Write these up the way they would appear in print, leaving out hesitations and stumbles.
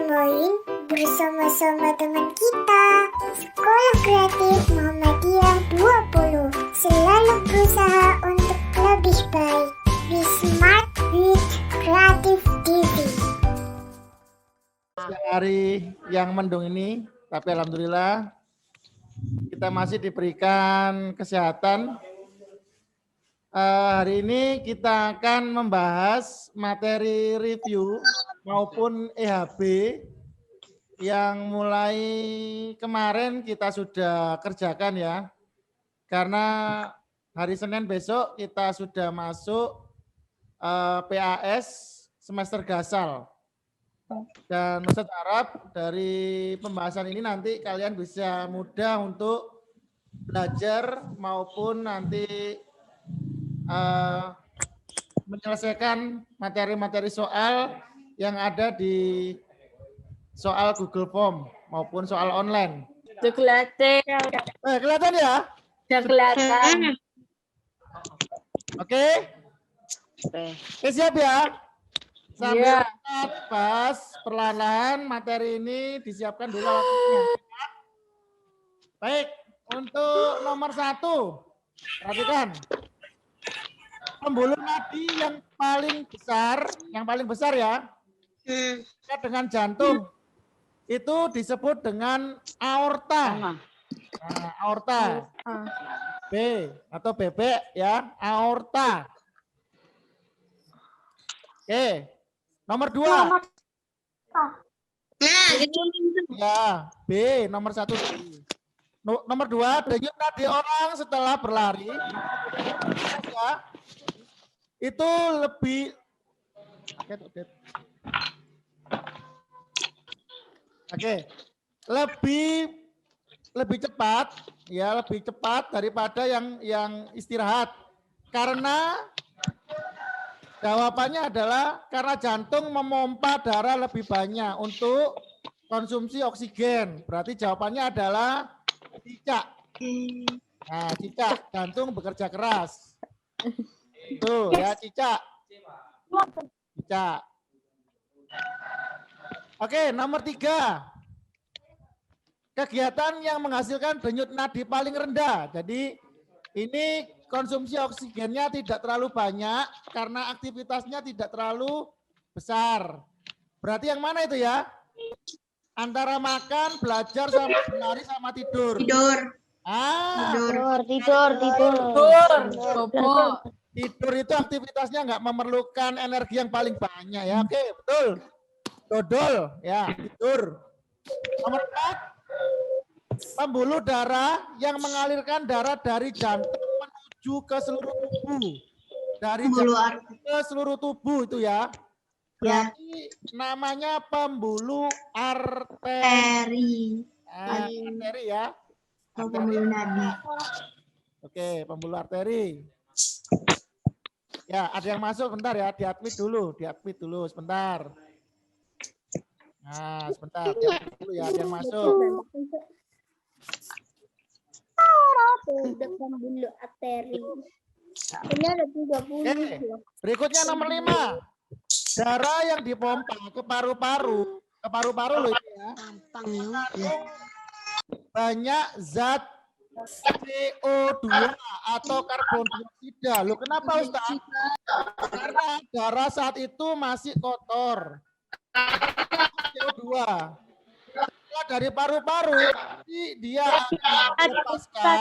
Moin bersama-sama dengan kita Sekolah Kreatif Muhammadiyah 20 selalu berusaha untuk lebih baik. Be smart with Creative TV. Hari yang mendung ini, tapi alhamdulillah kita masih diberikan kesehatan. Hari ini kita akan membahas materi review maupun EHB yang mulai kemarin kita sudah kerjakan ya. Karena hari Senin besok kita sudah masuk PAS semester gasal. Dan Ustaz harap dari pembahasan ini nanti kalian bisa mudah untuk belajar maupun nanti menyelesaikan materi-materi soal yang ada di soal Google Form maupun soal online. Kelihatan ya? Kelihatan. Oke, siap ya? Sambil lihat pas perlahan materi ini disiapkan dulu alatnya. Baik, untuk nomor 1, perhatikan. Pembuluh nadi yang paling besar ya, dengan jantung, itu disebut dengan aorta. Nah, aorta. B atau bebek ya, aorta. Oke, nomor 2. Ya, B, nomor 1. Nomor 2, denyut nadi orang setelah berlari. Ya, itu lebih lebih cepat ya, lebih cepat daripada yang istirahat. Karena jawabannya adalah karena jantung memompa darah lebih banyak untuk konsumsi oksigen. Berarti jawabannya adalah cicak. Nah, cicak, jantung bekerja keras. Tuh ya, cicak. Cicak. Oke, nomor 3. Kegiatan yang menghasilkan denyut nadi paling rendah. Jadi ini konsumsi oksigennya tidak terlalu banyak karena aktivitasnya tidak terlalu besar. Berarti yang mana itu ya? Antara makan, belajar, sama berlari, sama tidur. Tidur itu aktivitasnya nggak memerlukan energi yang paling banyak ya. Oke, betul. Dodol ya, tidur. Nomor 4, pembuluh darah yang mengalirkan darah dari jantung menuju ke seluruh tubuh. Dari jantung ke seluruh tubuh itu ya. Berarti namanya pembuluh arteri. Arteri ya. Pembuluh nadi. Oke, pembuluh arteri. Ya, ada yang masuk bentar ya, diadmit dulu sebentar. Nah, sebentar, diadmit dulu ya, ada yang masuk. Pembuluh arteri. Ini ada 30. Oke, berikutnya nomor 5. Darah yang dipompa ke paru-paru loh ya. Banyak zat CO2 atau karbon dioksida. Loh, kenapa Ustaz? Karena darah saat itu masih kotor. CO2. Setelah dari paru-paru, dia akan melepaskan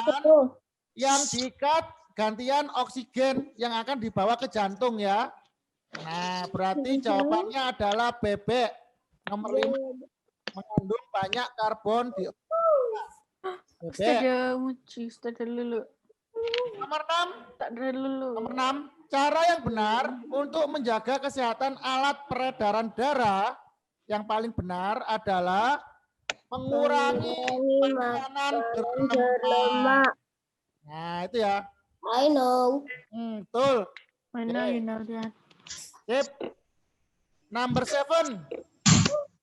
yang diikat gantian oksigen yang akan dibawa ke jantung ya. Nah, berarti jawabannya adalah bebek. Nomor 5 mengandung banyak karbon dioksida. Nomor 6, cara yang benar untuk menjaga kesehatan alat peredaran darah yang paling benar adalah mengurangi makanan berlemak. Nah, itu ya. I know. Betul. Sip. Number 7.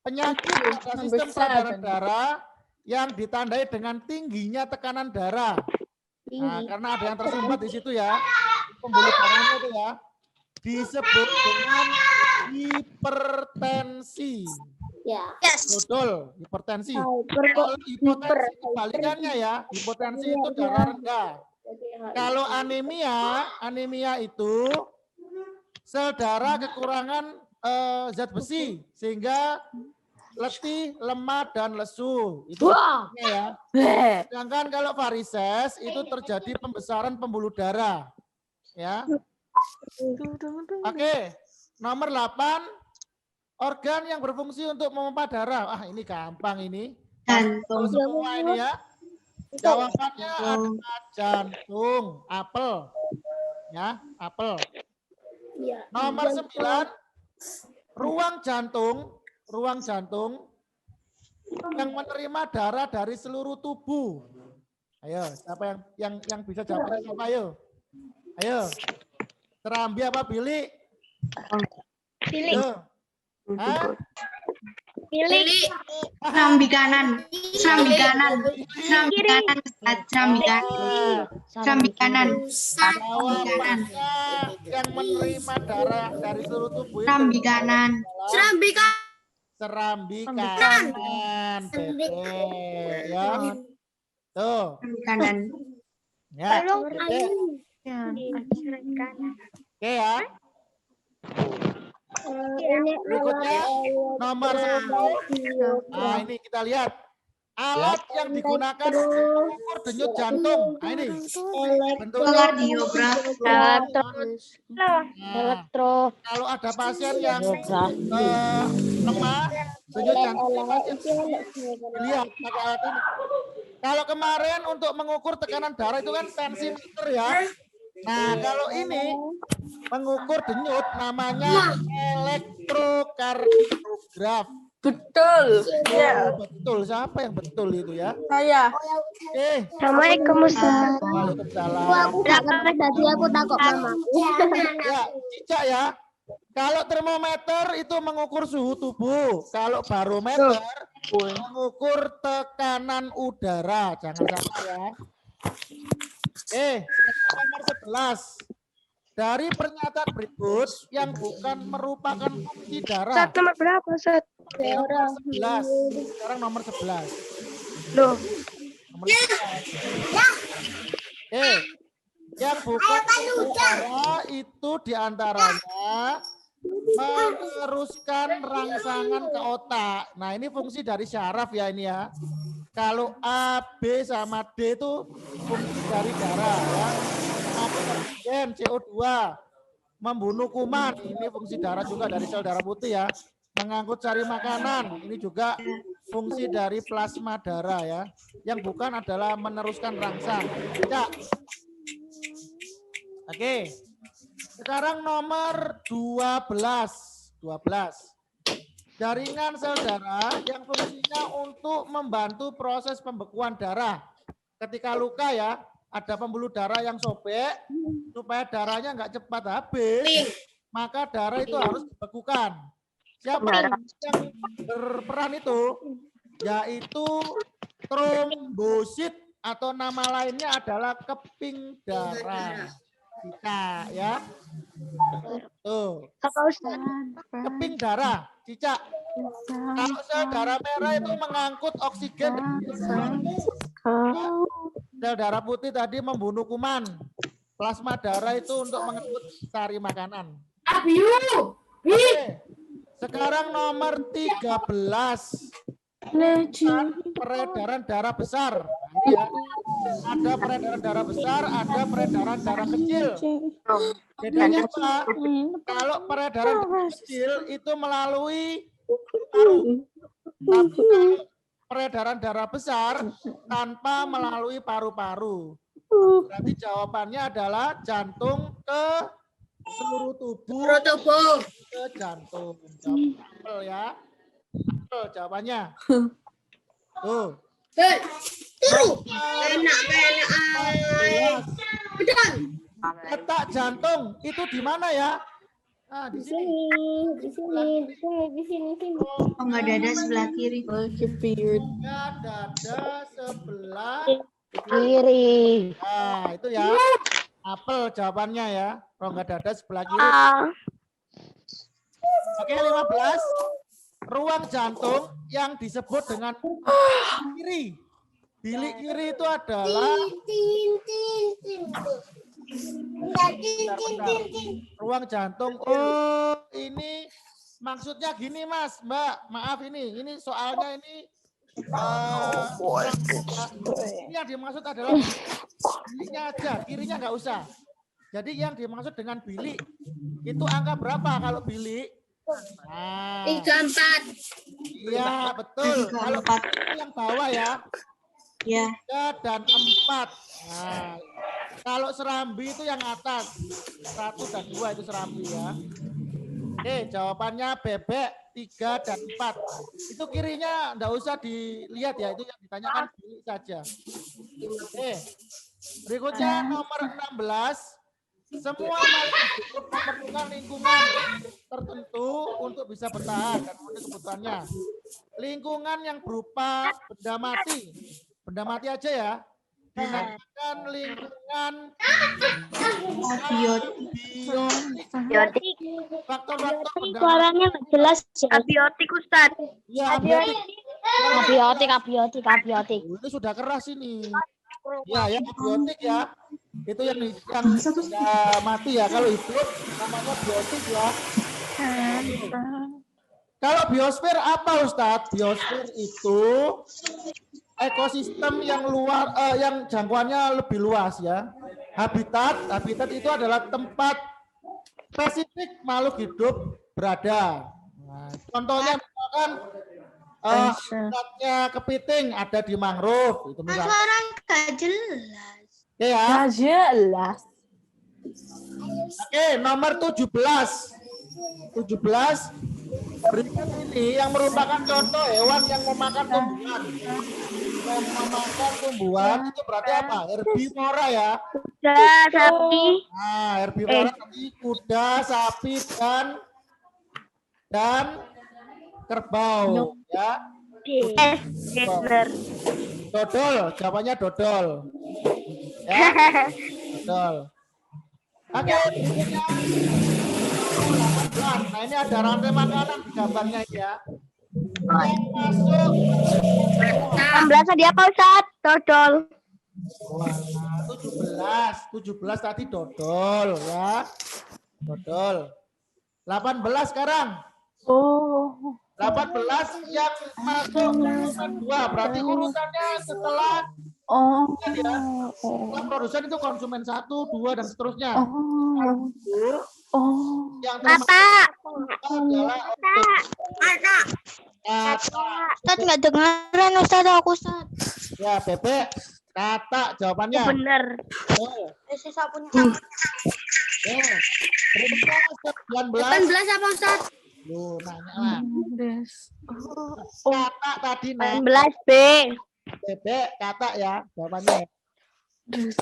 Penyakit pada sistem peredaran darah yang ditandai dengan tingginya tekanan darah. Nah, karena ada yang tersumbat di situ ya. Pembuluh darahnya itu ya. Disebut dengan hipertensi. Ya. Dodol, hipertensi. Hyper. Kalau hipotensi kebalikannya ya, hipotensi itu darah rendah. Kalau anemia itu sel darah kekurangan zat besi sehingga letih, lemah dan lesu. Itu ya. Sedangkan kalau varises itu terjadi pembesaran pembuluh darah. Ya. Oke, nomor 8, organ yang berfungsi untuk memompa darah. Ah, ini gampang ini. Jantung. Semua ini ya. Jawabannya adalah jantung, apel. Ya, apel. Ya. Nomor 9, ruang jantung yang menerima darah dari seluruh tubuh. Ayo, siapa yang bisa jawabnya siapa? Ayo. Serambi apa bilik? Bilik. Hah? Bilik. Serambi kanan. Serambi kanan. Serambi kanan. Serambi kanan. Serambi kanan. Jawabannya yang menerima darah dari seluruh tubuh itu Serambi kanan. serambi kanan. Tete, ya. Tuh. Serambi kanan. Ya. Tete. Oke ya. Berikutnya nomor 10. Nah, ini kita lihat. Alat yang digunakan untuk mengukur denyut jantung. Nah, ini. Bentuknya. Kardiogram. Nah, kalau ada pasien yang lemah, denyut jantungnya masih lihat pakai alat ini. Kalau kemarin untuk mengukur tekanan darah itu kan tensimeter ya. Nah, kalau ini mengukur denyut namanya elektrokardiograf. Betul. Ya. Betul. Siapa yang betul itu ya? Saya. Oke. Assalamualaikum Ustaz. Waalaikumsalam. Aku takut mama. Ya, Cica ya. Kalau termometer itu mengukur suhu tubuh. Kalau barometer mengukur tekanan udara. Jangan salah ya. Sekarang nomor 11. Dari pernyataan berikut yang bukan merupakan fungsi darah. Nomor berapa, Ustaz? Nomor 11. Sekarang nomor 11. Loh. Nomor 11. Yang bukan fungsi darah itu diantaranya meneruskan rangsangan ke otak. Nah, ini fungsi dari syaraf ya ini ya. Kalau A, B sama D itu fungsi dari darah ya. Oksigen, CO2, membunuh kuman. Ini fungsi darah juga dari sel darah putih ya. Mengangkut cari makanan. Ini juga fungsi dari plasma darah ya. Yang bukan adalah meneruskan rangsang. Ya. Oke. Sekarang nomor 12. Jaringan sel darah yang fungsinya untuk membantu proses pembekuan darah. Ketika luka ya, ada pembuluh darah yang sobek, supaya darahnya nggak cepat habis, maka darah itu harus dibekukan. Siapa yang berperan itu? Yaitu trombosit atau nama lainnya adalah keping darah. Cica ya. Tuh. Keping darah, Cica. Kalau sel darah merah itu mengangkut oksigen. Sel darah putih tadi membunuh kuman. Plasma darah itu untuk mengangkut cari makanan. Oke. Sekarang nomor 13. Peredaran darah besar. Ya. Ada peredaran darah besar, ada peredaran darah kecil. Bedanya apa? Kalau peredaran darah kecil itu melalui paru. Tapi kalau peredaran darah besar tanpa melalui paru-paru. Berarti jawabannya adalah jantung ke seluruh tubuh. Ke jantung. Apel ya. Apel jawabannya. Tuh. Letak jantung itu di mana ya? Nah, di sini. Di sini. Rongga dada sebelah kiri. Rongga dada sebelah Kiri. Nah, itu ya. Apel jawabannya ya. Rongga dada sebelah kiri. Oke, 15. ruang jantung yang disebut dengan kiri. Bilik kiri itu adalah ruang jantung. Oh, ini maksudnya gini Mas, Mbak. Maaf ini soalnya ini ini yang dimaksud adalah biliknya aja, kirinya nggak usah. Jadi yang dimaksud dengan bilik itu angka berapa kalau bilik? Nah, 34. iya betul. Kalau itu yang bawah ya. Ya. 3 dan 4. Nah, kalau serambi itu yang atas. 1 dan 2 itu serambi ya. Oke, jawabannya bebek 3 dan 4. Itu kirinya enggak usah dilihat ya, itu yang ditanyakan bilik saja. Oke. Berikutnya nomor 16. Semua makhluk hidup memerlukan lingkungan tertentu untuk bisa bertahan dan memenuhi kebutuhannya. Lingkungan yang berupa benda mati aja ya, dinamakan lingkungan Biotik. faktor-faktor benda mati. Suaranya nggak jelas. Abiotik Ustaz. Ya, abiotik. Abiotik. Ini sudah keras ini. Ya, abiotik ya. Itu yang benda mati ya. Kalau hidup namanya biotik ya. Kalau biosfer apa Ustadz? Biosfer itu ekosistem yang luar, yang jangkauannya lebih luas ya. Habitat itu adalah tempat spesifik makhluk hidup berada. Nah, contohnya misalkan habitatnya kepiting ada di mangrove. Itu misalkan. Sekarang gak jelas. Oke ya. Gak jelas. Oke, nomor 17. Berikut ini yang merupakan contoh hewan yang memakan tumbuhan. Yang memakan tumbuhan itu berarti apa? Herbivora ya. Kuda, sapi. Nah, herbivora tadi kuda, sapi dan kerbau ya. Bener. Dodol, jawabannya dodol. Ya, dodol. Oke, berikutnya. Nah, ini ada rantai makanan di gambarnya ya. Yang masuk 16 tadi apa Ustaz? Dodol. 17 tadi dodol ya. Dodol. 18 sekarang. 18 yang masuk urutan 2, berarti urutannya setelah ya. Setelah produsen itu konsumen 1, 2 dan seterusnya. Yang Kata. adalah Ustaz nggak dengeran Ustaz aku Ustaz. ya bebek kata jawabannya. Bener. Oh, Sisa punya. berikutnya 19. 18 apa Ustaz? Lu nanya lah. Kata tadi 19 B. bebek kata ya jawabannya. 19.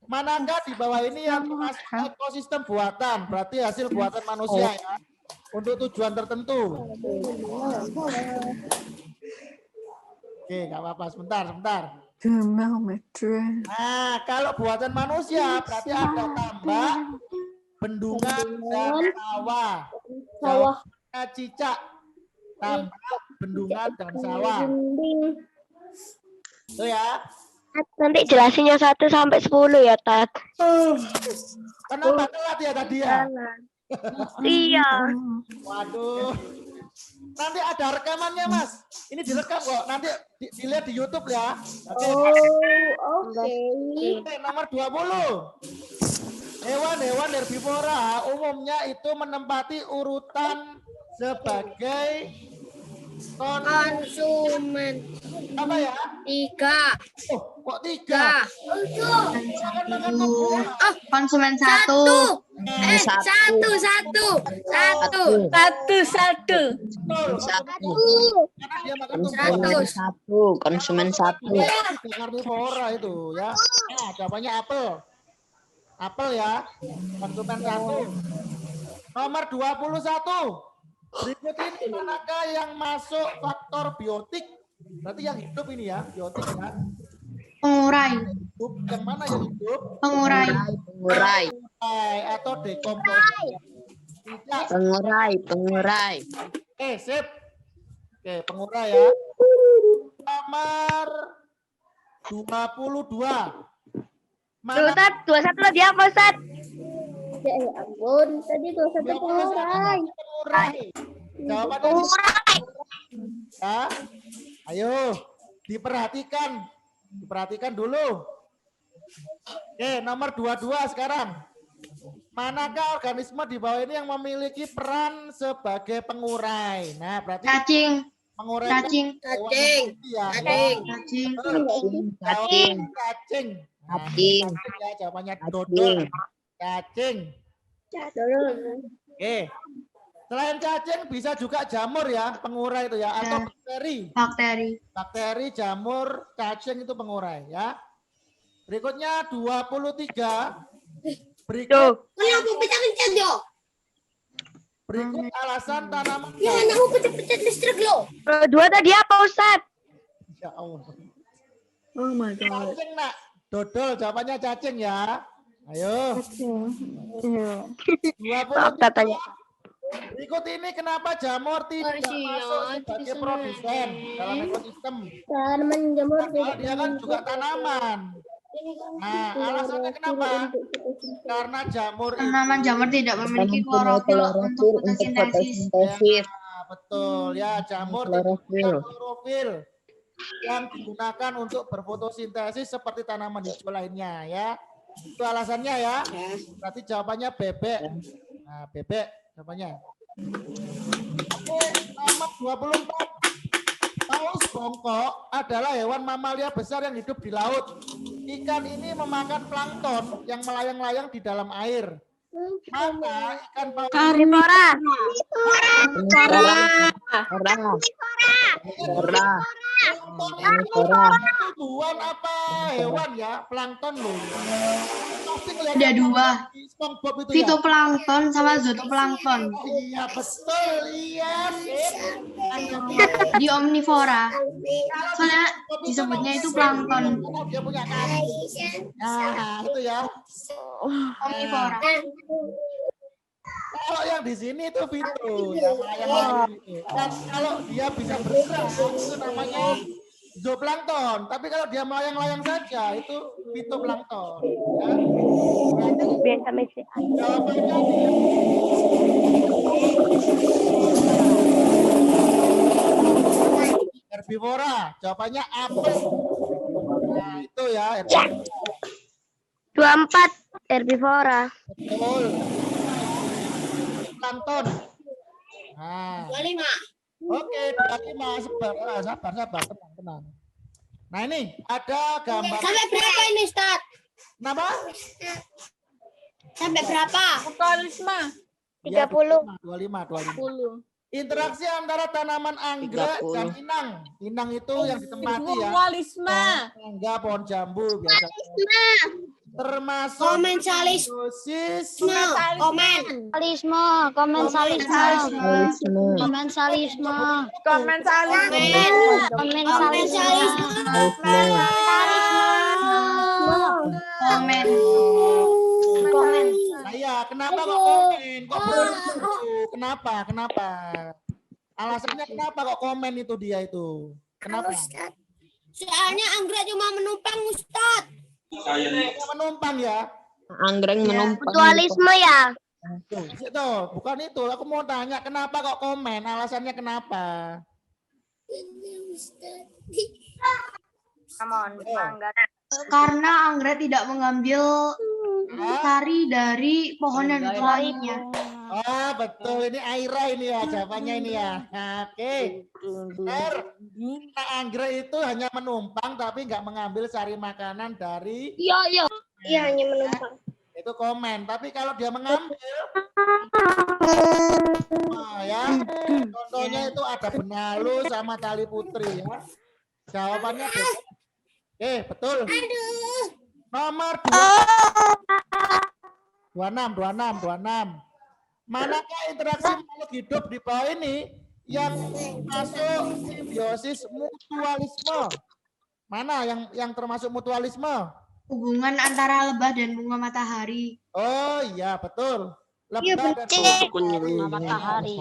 Manakah di bawah ini yang termasuk ekosistem buatan? Berarti hasil buatan manusia ya. Untuk tujuan tertentu. Oke, nggak apa-apa. Sebentar. Nah, kalau buatan manusia berarti ada tambak, bendungan, dan sawah. Jawabnya cicak. Tambak, bendungan, dan sawah. Itu ya. Nanti jelasinnya 1 sampai 10 ya, Tat. Kenapa telat ya tadi ya? Iya. Waduh. Nanti ada rekamannya, Mas. Ini direkam kok. Nanti dilihat di YouTube ya. Oke. Oke, nomor 20. Hewan-hewan herbivora umumnya itu menempati urutan sebagai konsumen. Apa ya? 3. Oh, kok 3? Konsumen 1. Karena dia makan tumbuhan. Konsumen 1. Karnivora itu ya. Nah, jawabannya apel. Apel ya. Konsumen 1. Nomor 21. Berikut ini manakah yang masuk faktor biotik? Berarti yang hidup ini ya, biotik ya. Pengurai. Hidup, yang mana yang hidup? Pengurai. Atau dekomposisi. Tidak. Pengurai. Sip. Oke, pengurai ya. Nomor 22. Mana Ustaz, 21 tadi apa Ustaz? Ya ampun, tadi 21 pengurai. pengurai? Jawabannya ya. Ayo, diperhatikan dulu. Oke, nomor 22 sekarang. Manakah organisme di bawah ini yang memiliki peran sebagai pengurai? Nah, berarti Cacing. pengurai Cacing. ya. Cacing. Cacing. Nah, Cacing. ya, jawabannya dodol. Cacing. Oke. Selain cacing bisa juga jamur ya, pengurai itu ya, atau bakteri. Bakteri, jamur, cacing itu pengurai ya. Berikutnya 23. Berikut alasan tanaman. Dua tadi apa Ustaz? Ya Allah. Oh my god. Cacing nak. Dodol jawabannya cacing ya. Ayo. 23. Maaf katanya. Berikut ini kenapa jamur tidak masuk sebagai produsen dalam ekosistem? Tanaman jamur Padahal dia kan juga tanaman. Nah, alasannya kenapa? Karena Tanaman jamur tidak memiliki klorofil untuk fotosintesis. Ya, betul ya, jamur tidak memiliki klorofil yang digunakan untuk berfotosintesis seperti tanaman hijau lainnya ya. Itu alasannya ya. Berarti jawabannya bebek. Nah, bebek jawabannya. Oke, nomor 24. Paus bongkok adalah hewan mamalia besar yang hidup di laut. Ikan ini memakan plankton yang melayang-layang di dalam air. Maka ikan paus Karnivora. tumbuhan apa hewan ya? Plankton loh. Pasti ngelihat Ada dua. di SpongeBob itu ya. Fitoplankton sama zooplankton. Iya betul, iya sih. Di omnivora. Soalnya disebutnya itu plankton. Dia punya kaki. Nah, itu ya. Omnivora. Kalau yang di sini itu Vito, yang melayang-layang ini. Dan kalau dia bisa bergerak, itu namanya zooplankton. Tapi kalau dia melayang-layang saja, itu fitoplankton. Ya. Biasa Messi. Jawabannya herbivora. Jawabannya apel. Nah, itu ya herbivora. 24 herbivora. Betul. Plankton. Nah. 25. Oke, 25. Sabar, tenang. Nah, ini ada gambar. Sampai berapa ini, Ustaz? Kenapa? Sampai berapa? Mutualisme. Ya, 30. 25. Interaksi antara tanaman anggrek 30. dan inang. Inang itu yang ditempati ya. Mutualisme. Mangga, pohon jambu biasa. Termasuk Komensalisme. dosis Komensalisme. Komensalisme. Komensalisme. Komen. Nah, iya, kenapa kok komen? Kok begitu? Kenapa? Alasannya kenapa kok komen itu dia itu? Kenapa? Soalnya anggrek cuma menumpang, Ustaz. Dia menumpang ya. Anggrek menumpang. Mutualisme ya. Itu, bukan itu. Aku mau tanya kenapa kok komen? Alasannya kenapa? Karena anggrek tidak mengambil sari dari pohon yang ditulanginya. Oh, betul. Ini Aira ini ya, jawabannya ini ya. Oke. Benar. Nah, anggrek itu hanya menumpang tapi nggak mengambil sari makanan dari Iya, hanya menumpang. itu komen. Tapi kalau dia mengambil, nah ya, contohnya itu ada benalu sama tali putri ya. Jawabannya betul. Betul. Nomor 26. Manakah interaksi makhluk hidup di bawah ini yang masuk simbiosis mutualisme? Mana yang termasuk mutualisme? Hubungan antara lebah dan bunga matahari. Oh iya betul. lebah dan Matahari.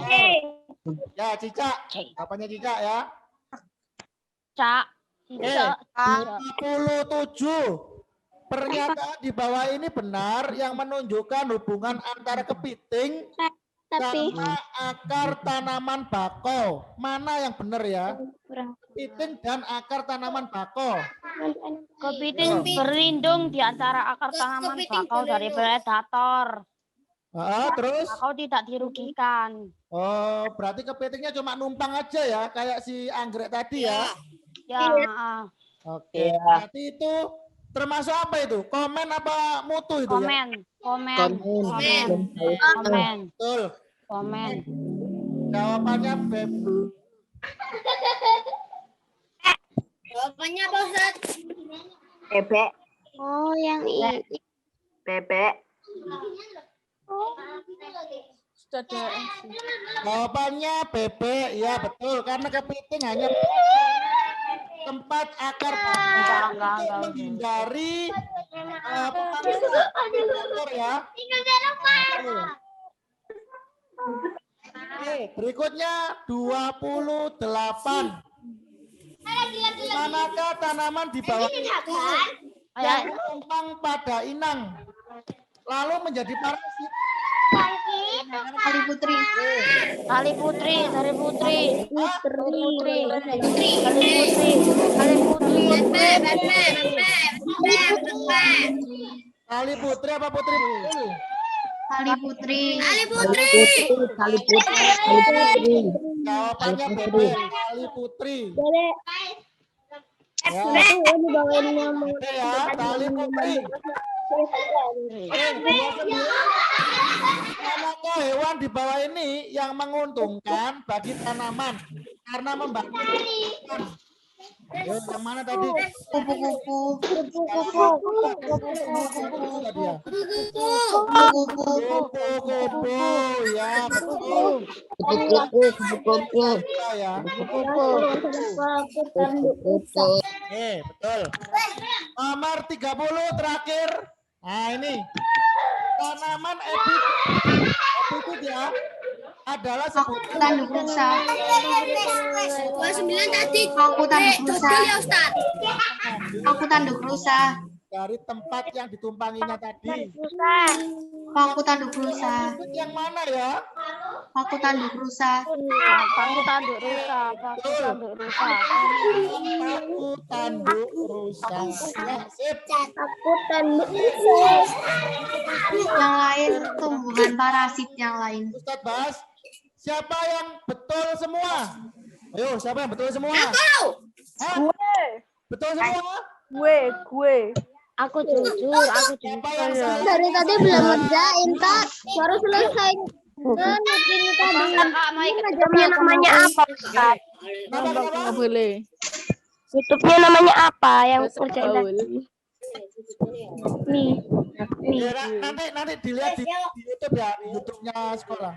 ya Cica. Apanya Cica ya? Cak. 27. Pernyataan di bawah ini benar yang menunjukkan hubungan antara kepiting sama akar tanaman bako. Mana yang benar ya? Kepiting dan akar tanaman bako. Kepiting berlindung di antara akar tanaman bakau dari predator. Terus? Bakau tidak dirugikan. Oh, berarti kepitingnya cuma numpang aja ya, kayak si anggrek tadi ya? Ya. Oke, berarti itu termasuk apa itu? Komen apa mutu itu ya? Komen. Betul. Komen. Jawabannya Beb. Jawabannya apa Ustaz? Bebek. Oh, yang ini. Bebek. Jawabannya bebek, ya betul. Karena kepiting hanya tempat akar bako untuk menghindari predator ya. Berikutnya 28. Manakah tanaman di bawah yang tumpang pada inang lalu menjadi parasit? Tali putri. Tali putri. Tali putri apa putri? Tali putri. Jawabannya bebek, tali putri. Ya. Oke ya, tali putri. Manakah hewan di bawah ini yang menguntungkan bagi tanaman karena membantu tanaman? Yang mana tadi? Kupu-kupu. Tadi ya. Kupu-kupu. Kupu-kupu, ya betul. Ya. Betul. Nomor 30 terakhir. Nah ini tanaman epifit ya adalah sebutan Tanduk rusa. 29 tadi. Aku tanduk rusa. Betul ya Ustaz. Aku tanduk rusa. dari tempat yang ditumpanginya tadi. Paku tanduk rusa. Yang mana ya? Paku tanduk rusa. Paku tanduk rusa. Paku tanduk rusa. Paku tanduk rusa. Ya, sip. Aku tanduk rusa. Yang lain tumbuhan parasit yang lain. Ustadz Bas, siapa yang betul semua? Ayo, siapa yang betul semua? Hah? Betul semua? Gue. Aku jujur, Siapa yang salah? Dari tadi belum ngerjain, Kak. Baru selesai. YouTube-nya namanya apa, Kak? Nama-nama? YouTube-nya namanya apa yang ngerjain tadi? Nih. Ya, nanti dilihat di YouTube ya, di YouTube-nya sekolah.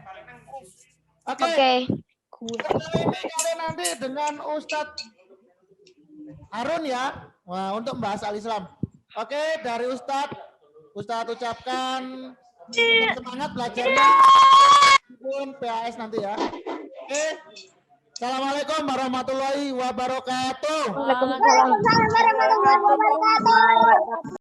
Oke. Oke. Kali ini kalian nanti dengan Ustadz Harun ya. Wah, untuk membahas al-Islam. Oke, dari Ustadz ucapkan semangat belajarnya pun PAS nanti ya. Oke. Assalamualaikum warahmatullahi wabarakatuh. Waalaikumsalam warahmatullahi wabarakatuh.